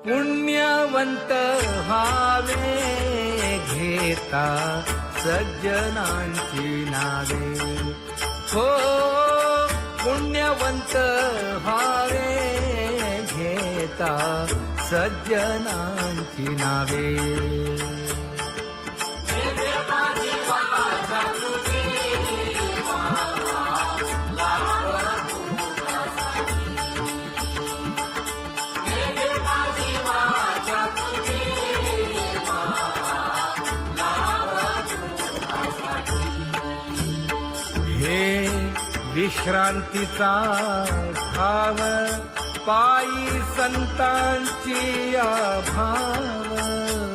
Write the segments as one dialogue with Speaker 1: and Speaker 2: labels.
Speaker 1: पुण्यवंत व्हावे घेता सज्जनांची नावे. हो पुण्यवंत व्हावे घेता सज्जनांची नावे. हे विश्रांतीचा ठाव पायी संतांची भाव.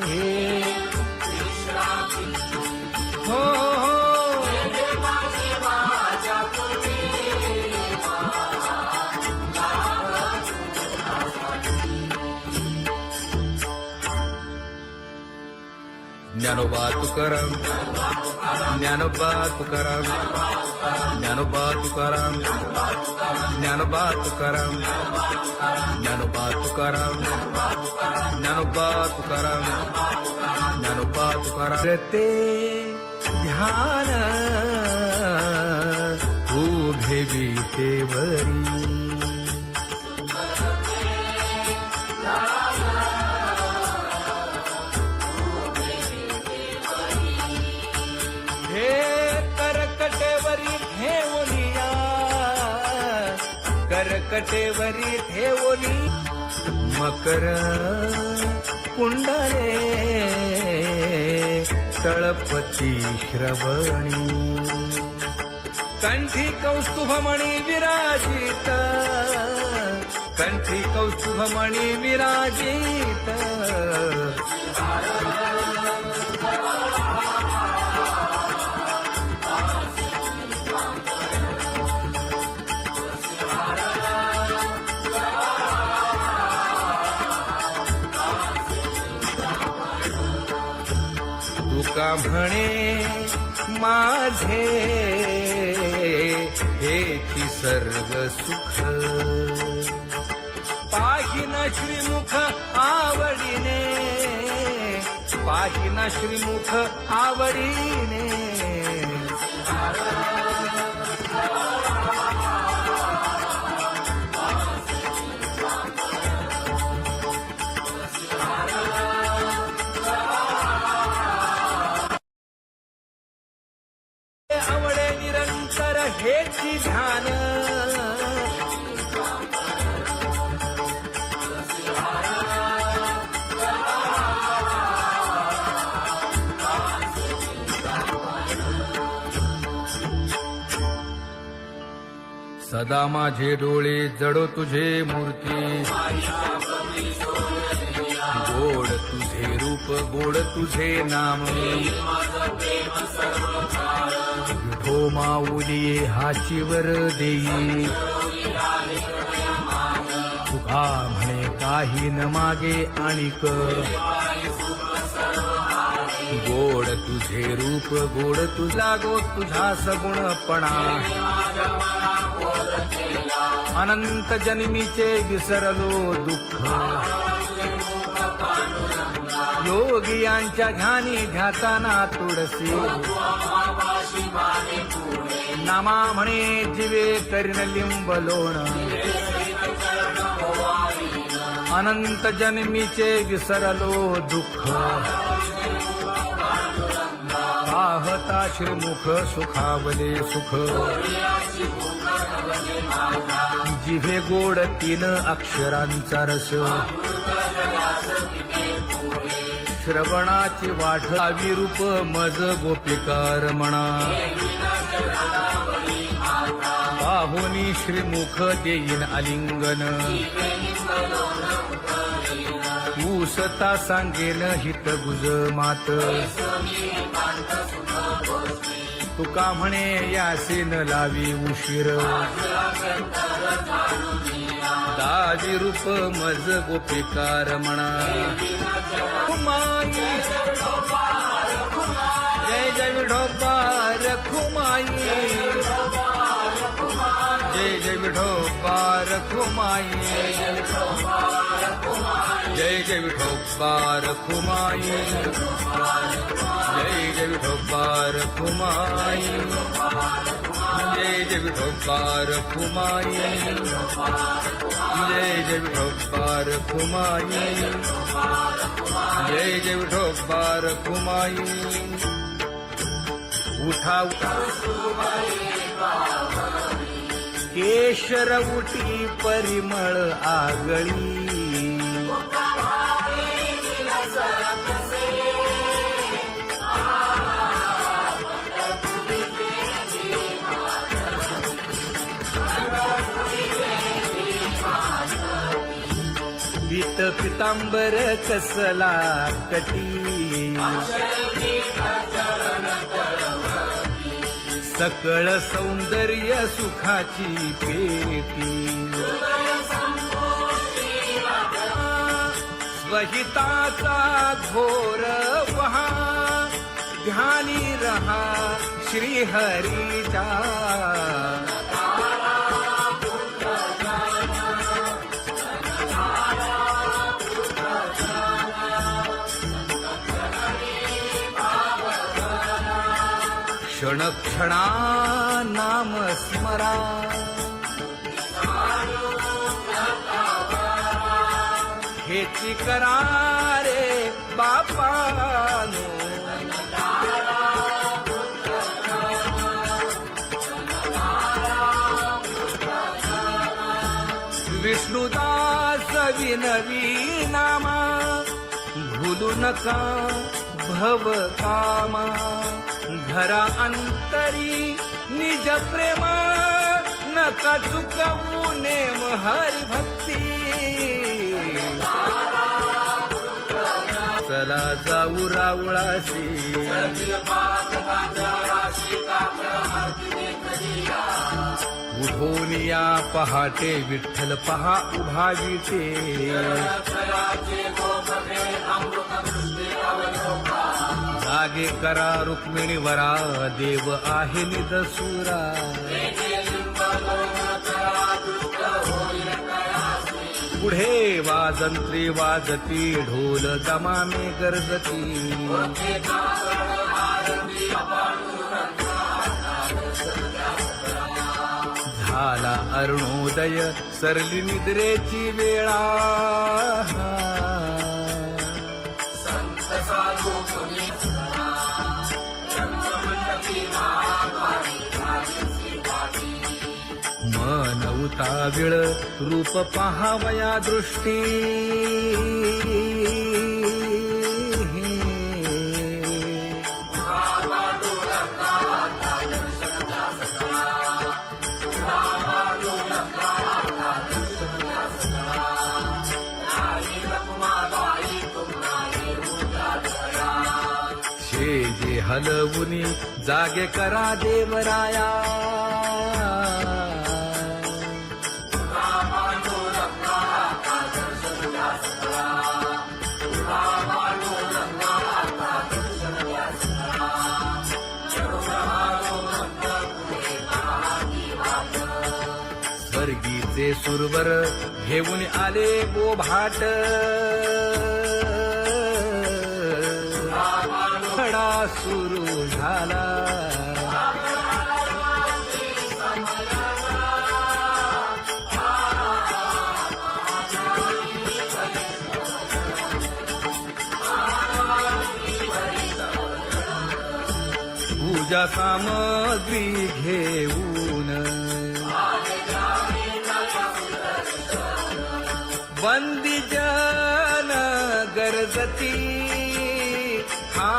Speaker 1: हे हो ज्ञानोबा तुकाराम, ज्ञानोबा तुकाराम, ज्ञानोबा तुकाराम, ज्ञानोबा तुकाराम, ज्ञानोबा तुकाराम, ज्ञानोबा तुकाराम, ज्ञानोबा तुकाराम. ते ध्यान उभे विटेवरी. करकटेवरी ठेवली मकर कुंडले तळपती श्रवणी. कंठी कौस्तुभमणी विराजित, कंठी कौस्तुभमणी विराजित. तुका म्हणे माझे हेची सर्व सुख. पाहिना श्रीमुख आवडीने, पाहिना श्रीमुख आवडीने. आवडे निरंतर हेची ध्यान. सदा माझे डोळे जडो तुझे मूर्ती. गोड तुझे रूप, गोड तुझे नाम. विठो माऊली हाचीवर देई. तुका म्हणे काही न मागे आणिक. गोड तुझे रूप, गोड तुझा गो तुझा सगुणपणा. अनंत जन्मीचे विसरलो दुःख. योगियांच्या ध्यानी ध्याताना तुळसी. नामा म्हणे जीवे करीन लिंबलोण. अनंत जन्मीचे विसरलो दुःख. पाहता श्रीमुख सुखावले सुख. जिभे गोड तीन अक्षरांचा रस. श्रवणाची वाट विरूप मज गोपिकार म्हणा. पाहुनी श्रीमुख देईन आलिंगन. ऊसता सांगेन हित गुज मात. तुका म्हणे यासीन लावी उशीर. दाजी रूप मज गोपिकार म्हणा. जय जय विठोबा रखुमाई. जय जय विठोबा रखुमाई. जय जय विठोबा रखुमाई, जय जय विठोबा रखुमाई, जय जय विठोबा रखुमाई, जय जय विठोबा रखुमाई, जय जय विठोबा रखुमाई. उठा केशर उठी परिमळ आगळी, पीत पितांबर कसला कटी, सकळ सौंदर्य सुखाची पेटी. स्वहिताचा घोर वहा, ध्यानी रहा श्रीहरीचा. क्षण क्षणा नाम स्मरा, हेची करा रे बापानो. विष्णुदास विनवी नामा, भूलू नका भव कामा. धरा अंतरी निज प्रेम, नका चुकवू नेम हरी भक्ती. चला जाऊ रावळाशी, उठून या पहाटे विठ्ठल पहा उभा विटे. जागे करा रुक्मिणी वरा, देव आहे निदसुरा. पुढे वाजंत्री वाजती, ढोल दमामे गरजती. झाला अरुणोदय, सरली निद्रेची वेळा. मन उताविळ रूप पहावया दृष्टी. शेजे हलवुनी जागे करा देवराया. स्वर्गीचे सुरवर घेऊन आले बोभाट. खडा सुरू झाला, पूजा सामग्री घेऊन. बंदी जन गरजती, हा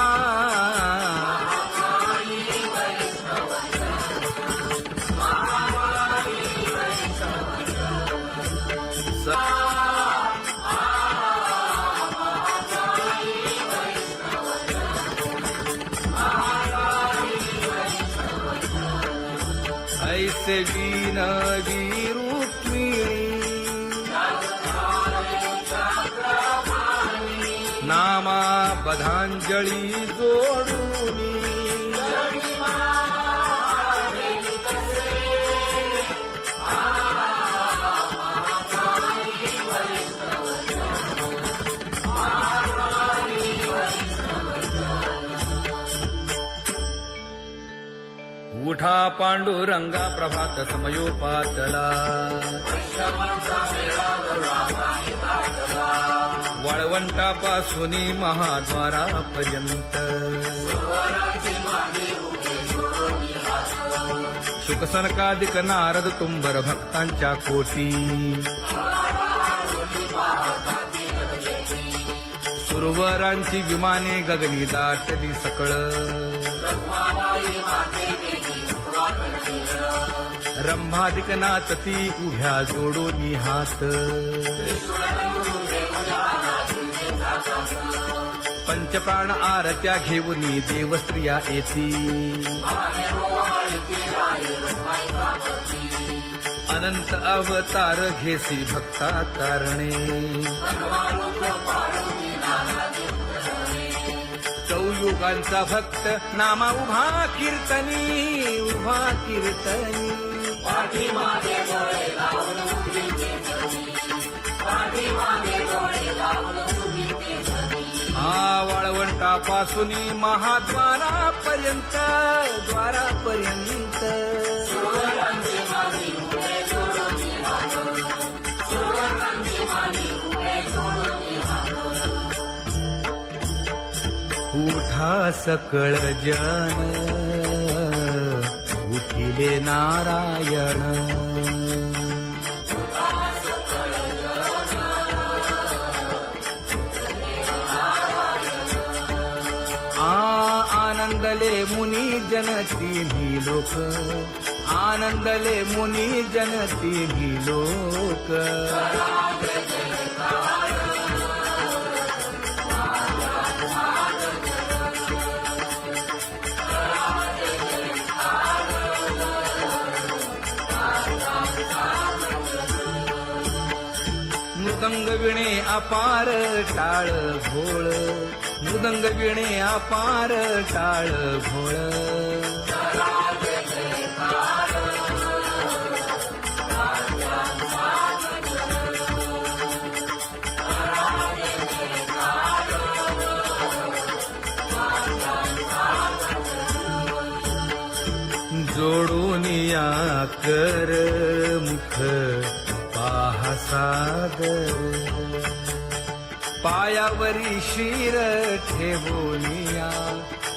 Speaker 1: ऐसे विनवी रुक्मिणी, नामा बधांजळी जोडूनी. पांडुरंगा प्रभात समयोपातला वाळवंटापासून महाद्वारापर्यंत शुकसनकादिक नारद तुंबर भक्तांच्या कोटी सुरवरांची विमाने गगनी दाटली सकळ रंभादिक नाचती उभ्या जोडोनी हात पंचप्राण आरत्या घेऊनी देवस्त्रिया येती अनंत अवतार घेसी भक्ता कारणे चौयुगांचा भक्त नामा उभा कीर्तनी वाळवंटापासून महाद्वारापर्यंत उठा सकळ जन उठिले नारायण आनंदले मुनी जन तिन्ही लोक आनंदले मुनी जन तिन्ही लोक मृदंग विणे अपार टाळ भोळ मृदंग विणे अपार टाळ भोळ जोडून या कर मुख पाहा सागर पायावरी शिर ठेवोनिया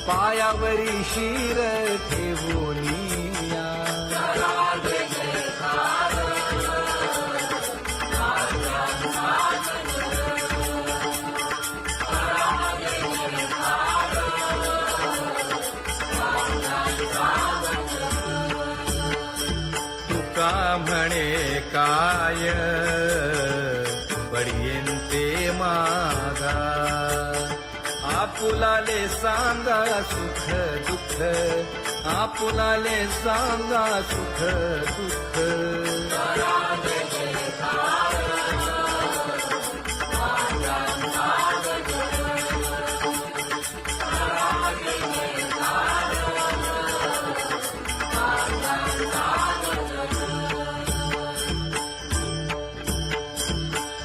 Speaker 1: पायावरी शिर ठेवोनिया तुका म्हणे काय बडियेंते मागा आपुलाले सांगा सुख दुःख आपुलाले सांगा सुख दुःख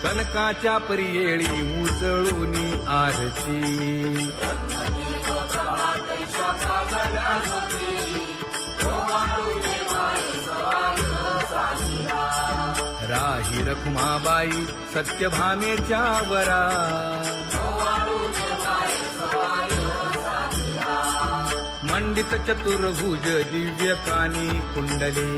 Speaker 1: कनकाच्या परियेळी उजळूनी आरती राही रखुमाबाई सत्यभामेच्या वरा मंडित चतुर्भुज दिव्य कानी कुंडली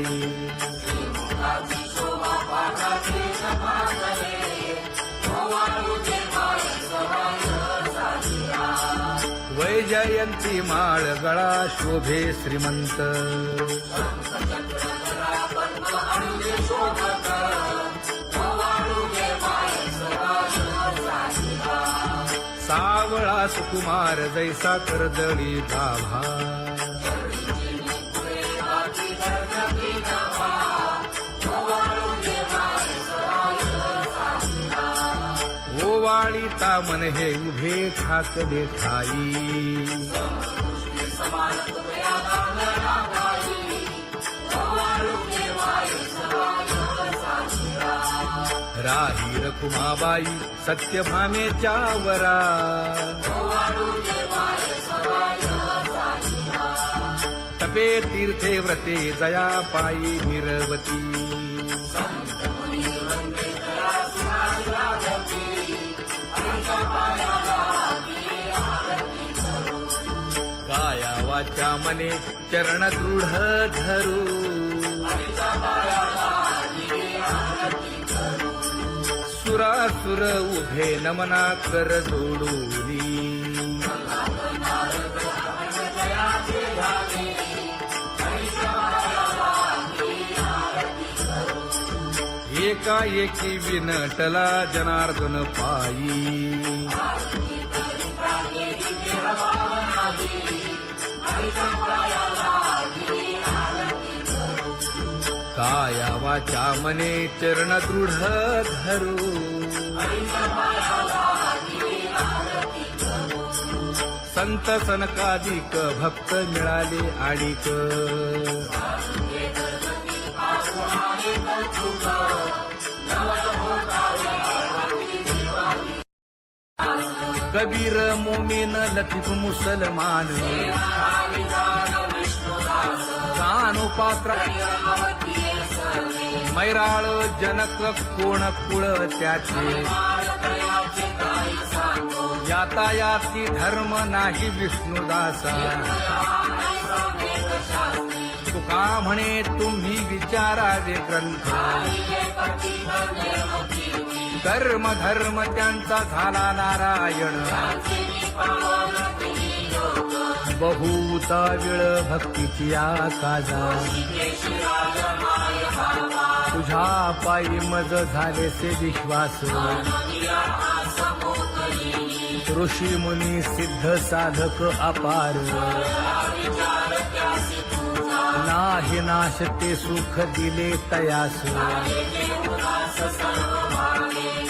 Speaker 1: वैजयंती माळ गळा शोभे श्रीमंत सावळा सुकुमार जैसा कर्दळी गाभा ओवाळीता मन हे उभे ठाकले ठाई राही रखुमाबाई सत्यभामेच्या वरा तपे तीर्थे व्रते जया पायी निरवती काया वाचा मने चरण दृढ धरू सुरासुर उभे नमना कर जोडूनी एकाएकी विनटला जनार्दन पायी काया वाचा मने चरण दृढ धरू संत सनकादिक भक्त मिळाले आणिक कबीर मोमीन लतीफ मुसलमान जानो पात्र मैराळ जनक कोण कुळ त्याचे यातायाती धर्म नाही विष्णुदासा तुका म्हणे तुम्ही विचारावे ग्रंथ कर्म धर्म त्यांचा झाला नारायण बहुता वेळ भक्तीची आकाजा तुझ्या पायी मज झाले से विश्वास ऋषी मुनी सिद्ध साधक अपार नाही नाश ते सुख दिले तयास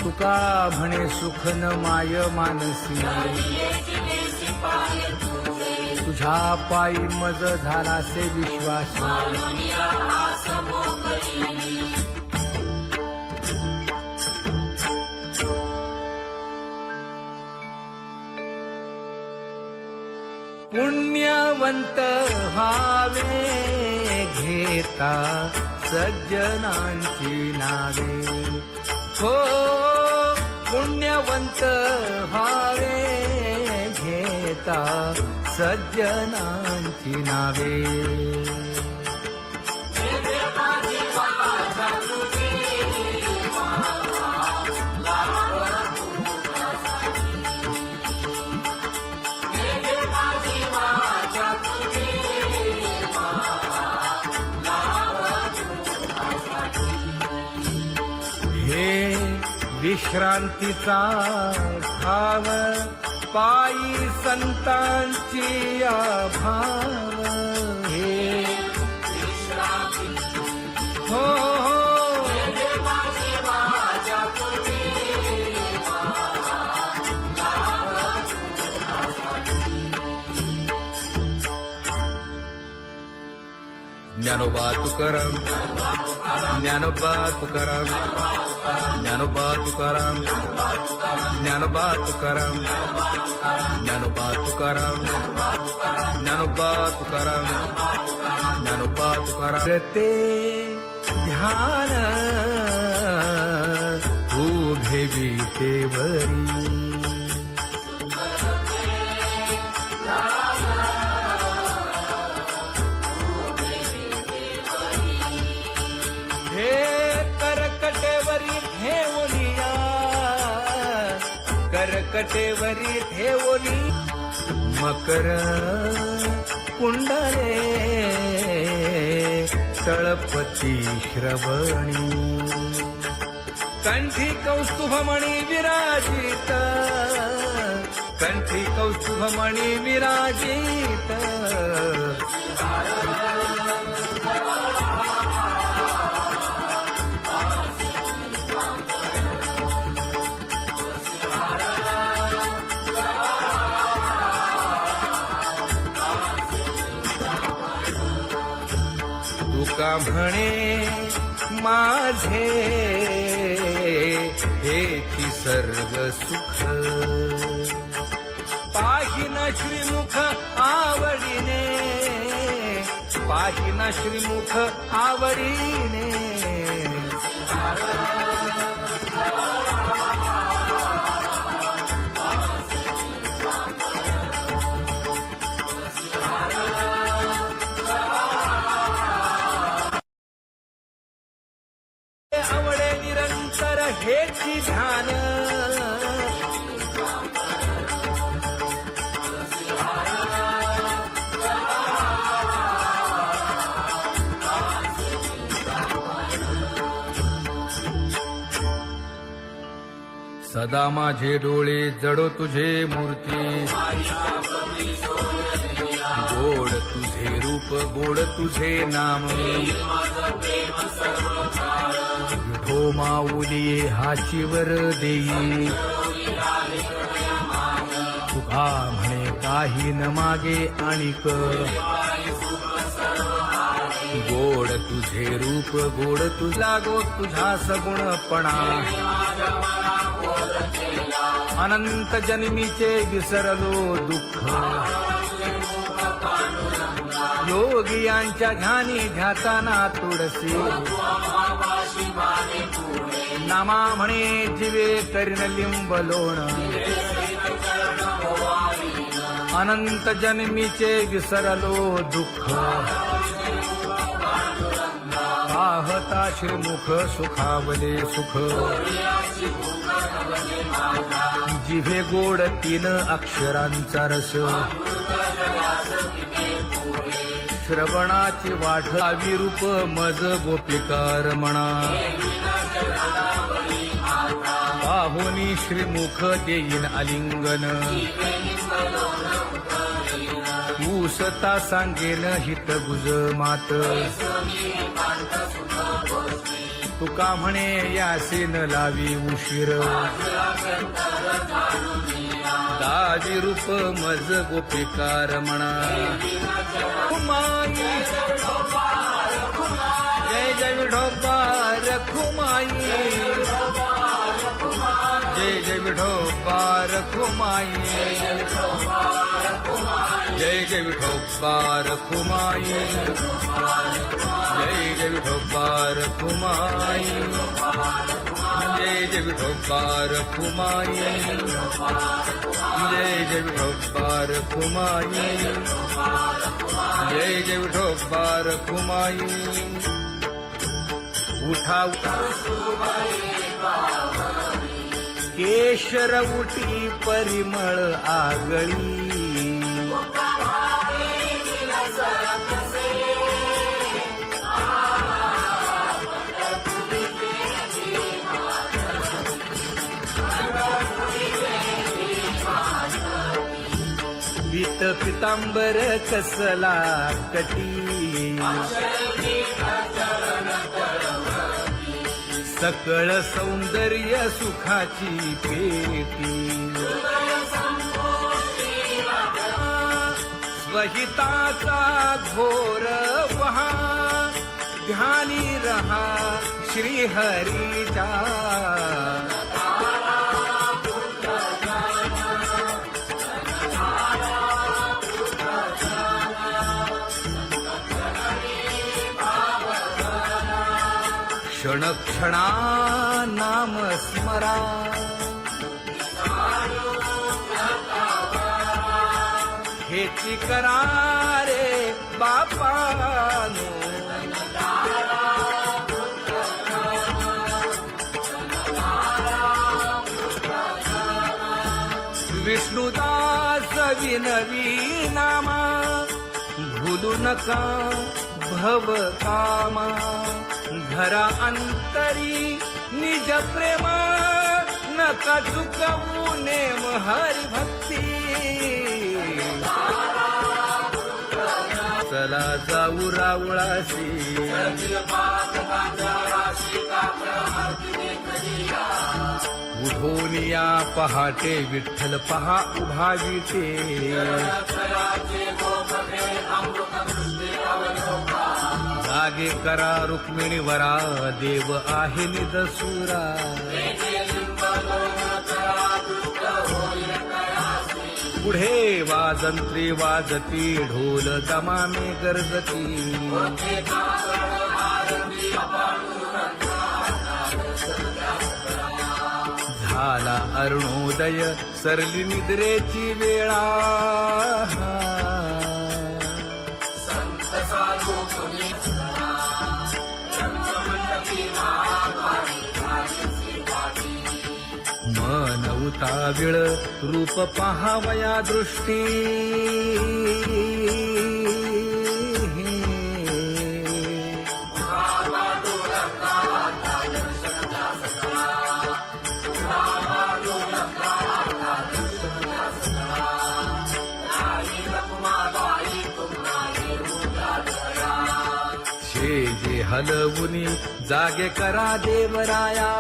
Speaker 1: तुका म्हणे सुख न माय मानसी तुझ्या पायी मज झाला से विश्वास पुण्यवंत व्हावे घेता सज्जनांची नावे हो पुण्यवंत व्हावे घेता सज्जनांची नावे विश्रांतीचा भाव पायी संतांची भाव हे हो ज्ञानोबा तुकाराम ज्ञानोबा तुकाराम ज्ञानोबा तुकाराम ज्ञानोबा तुकाराम ज्ञानोबा तुकाराम ज्ञानोबा तुकाराम ज्ञानोबा तुकाराम ते ध्यान उभे विटेवरी करकटेवरी ठेवली मकर कुंडले तळपती श्रवणी कंठी कौस्तुभमणी विराजित कंठी कौस्तुभमणी विराजित तुका म्हणे माझे हेची सर्व सुख पाहिन श्रीमुख आवडीने पाहिना श्रीमुख आवडीने आवडे निरंतर हेची ध्यान सदा माझे डोळे जडो तुझे मूर्ती गोड तुझे रूप गोड तुझे नाम विठो माऊली हाचीवर देई तुका म्हणे काही न मागे आणिक गोड तुझे रूप गोड तुझा गो तुझा सगुणपणा अनंत जन्मीचे विसरलो दुःख योगियांच्या ध्यानी ध्याताना तुळसी नामा म्हणे जीवे करीन लिंबलोण अनंत जन्मीचे विसरलो दुःख पाहता श्रीमुख सुखावले सुख जिभे गोड 3 अक्षरांचा रस श्रवणाची वाट विरूप मज गोपिकार म्हणा पाहुनी श्रीमुख देईन आलिंगन ऊसता सांगेन हित गुज मात तुका म्हणे यासीन लावी उशीर दाजी रूप मज गोपिकार म्हणा खुमाई जय जय विठोबार खुमाई जय जय विठोबार खुमाई जय जय विठोबार खुमाई जय जय विठोबार खुमाई जय जय विठोबार खुमाई जय जय विठोबार खुमाई जय जय विठोबार खुमाई उठा केशर उठी परिमळ आगळी पीत पितांबर कसला कटी सकळ सौंदर्य सुखाची पेटी स्वहिताचा घोर वहा ध्यानी रहा श्रीहरीचा क्षण क्षणा नाम स्मरा हेची करा रे बापानो विष्णुदास विनवी नामा भूलू नका भव कामा घरा अंतरी निज प्रेम नका चुकवू नेम हरी भक्ती चला जाऊ रावळाशी उठून या पहाटे विठ्ठल पहा उभा विटे जागे करा रुक्मिणी वरा देव आहे निदसुरा पुढे वाजंत्री वाजती ढोल दमामे गरजती झाला अरुणोदय सरली निद्रेची वेळा मन उताविळ रूप पहावया दृष्टी जे हलवुनी जागे करा देवराया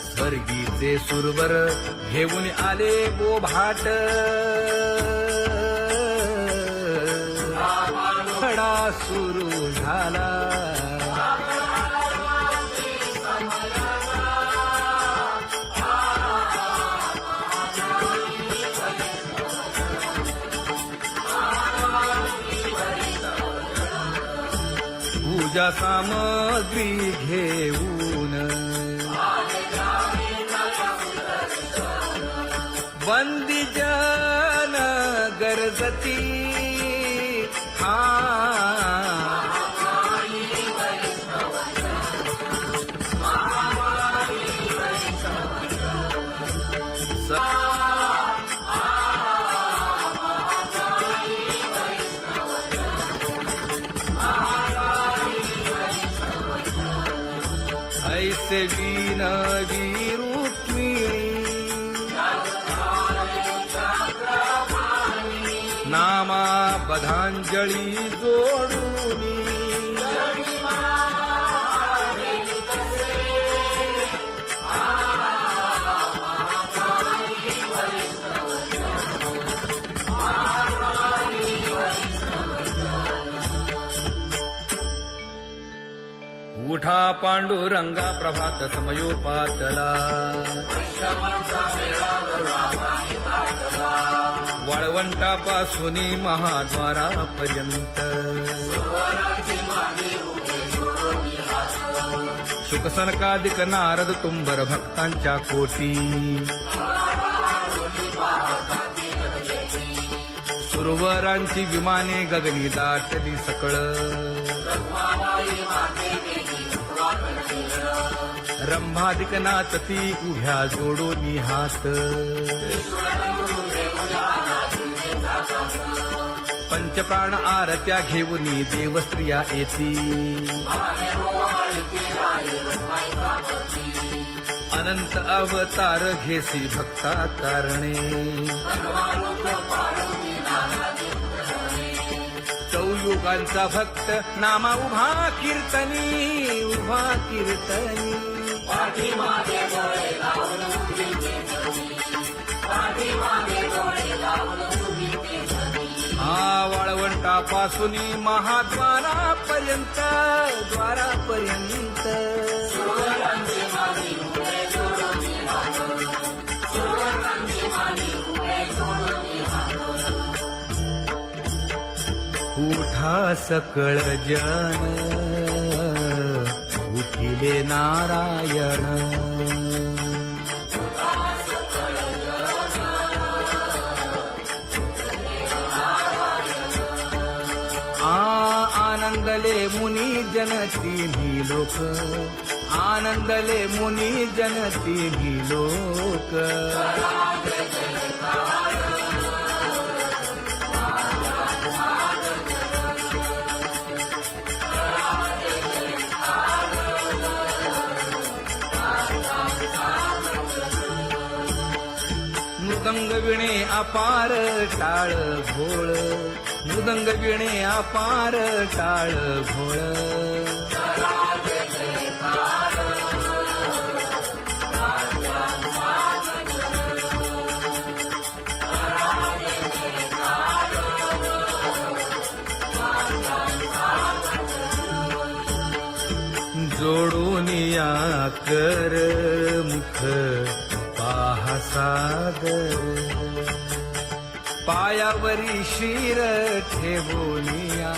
Speaker 1: स्वर्गीचे सुरवर घेऊन आले गोभाट खडा सुरू झाला पूजा सामग्री घेऊन बंदी जन गरजती ऐसे विनवी रुक्मिणी नामा बधांजळी जोडूनी उठा पांडुरंगा प्रभात समयोपातला वाळवंटापासून महाद्वारापर्यंत शुकसनकादिक नारद तुंबर भक्तांच्या कोटी सुरवरांची विमाने गगनी दाटली सकळ रंभादिक नाचती उभ्या जोडोनी हात पंचप्राण आरत्या घेऊनी देवस्त्रिया येती अनंत अवतार घेसी भक्ता कारणे चौयुगांचा भक्त नामा उभा कीर्तनी उभा कीर्तनी वाळवंटापासून महाद्वारापर्यंत द्वारापर्यंत उठा सकळ जन उठिले नारायण आनंदले मुनी जन तिन्ही लोक आनंदले मुनी जन तिन्ही लोक मृदंग विणे अपार टाळ भोळ मृदंग विणे अपार टाळ भोळ कर मुख पाहा सागर, पायावरी शिर ठेवोनिया,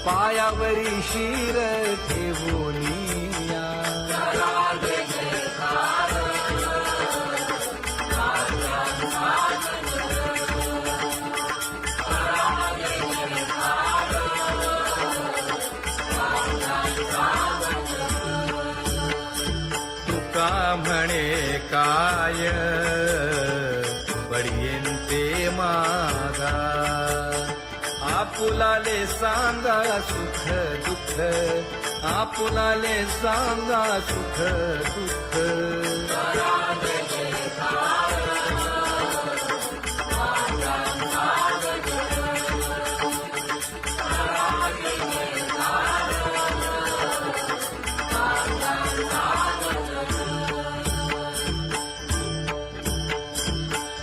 Speaker 1: पायावरी शिर ठेवोनिया. तुका म्हणे काय बडियेन ते मागा, आपुलाले सांगा सुख दुःख, आपुलाले सांगा सुख दुःख.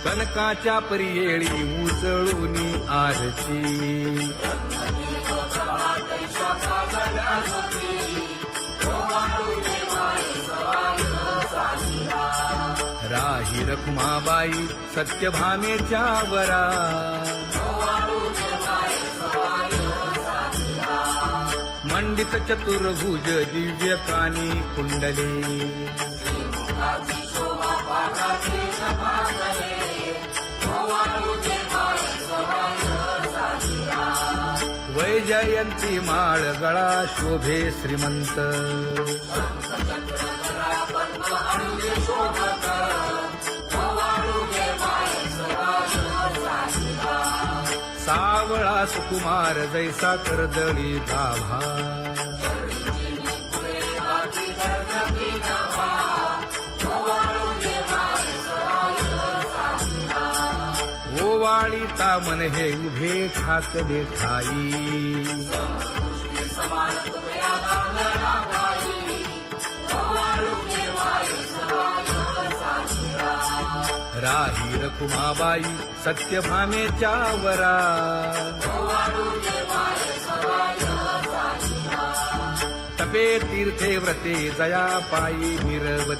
Speaker 1: कनकाच्या परियेळी उजळूनी आरती, राही रखुमाबाई सत्यभामेच्या वरा, मंडित चतुर्भुज दिव्य कानी कुंडले, वैजयंती माळ गळा शोभे श्रीमंत, सावळा सुकुमार जैसा कर्दळी गाभा, ओवाळीता मन हे उभे ठाकले ठाई, राही रखुमाबाई सत्यभामेच्या वरा, तपे तीर्थे व्रते जया पायी निरवती.